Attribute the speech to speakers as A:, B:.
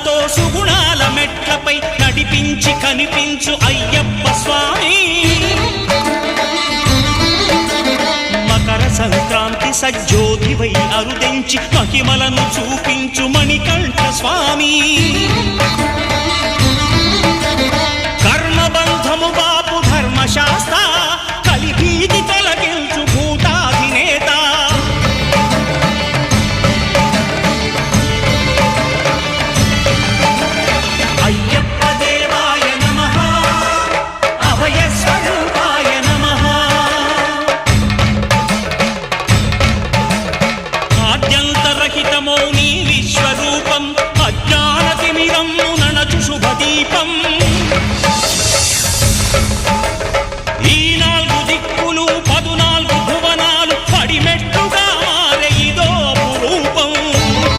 A: సుమలతో సుగుణాల మెట్లపై నడిపించి కనిపించు అయ్యప్ప స్వామి. మకర సంక్రాంతి సజ్జోతివై అరుదించి మహిమలను చూపించు మణికంఠ స్వామి. కర్మబంధము బాపు ధర్మశాస్త్ర కలిభీతి తొలగించు భూతాధినేత. అయ్యప్ప దేవాయ నమః, అభయ స్వరూపాయ నమః. ఆద్యంతరహితమౌ నీ విశ్వరూపం, అజ్ఞానతిమిరము నణచు శుభదీపం.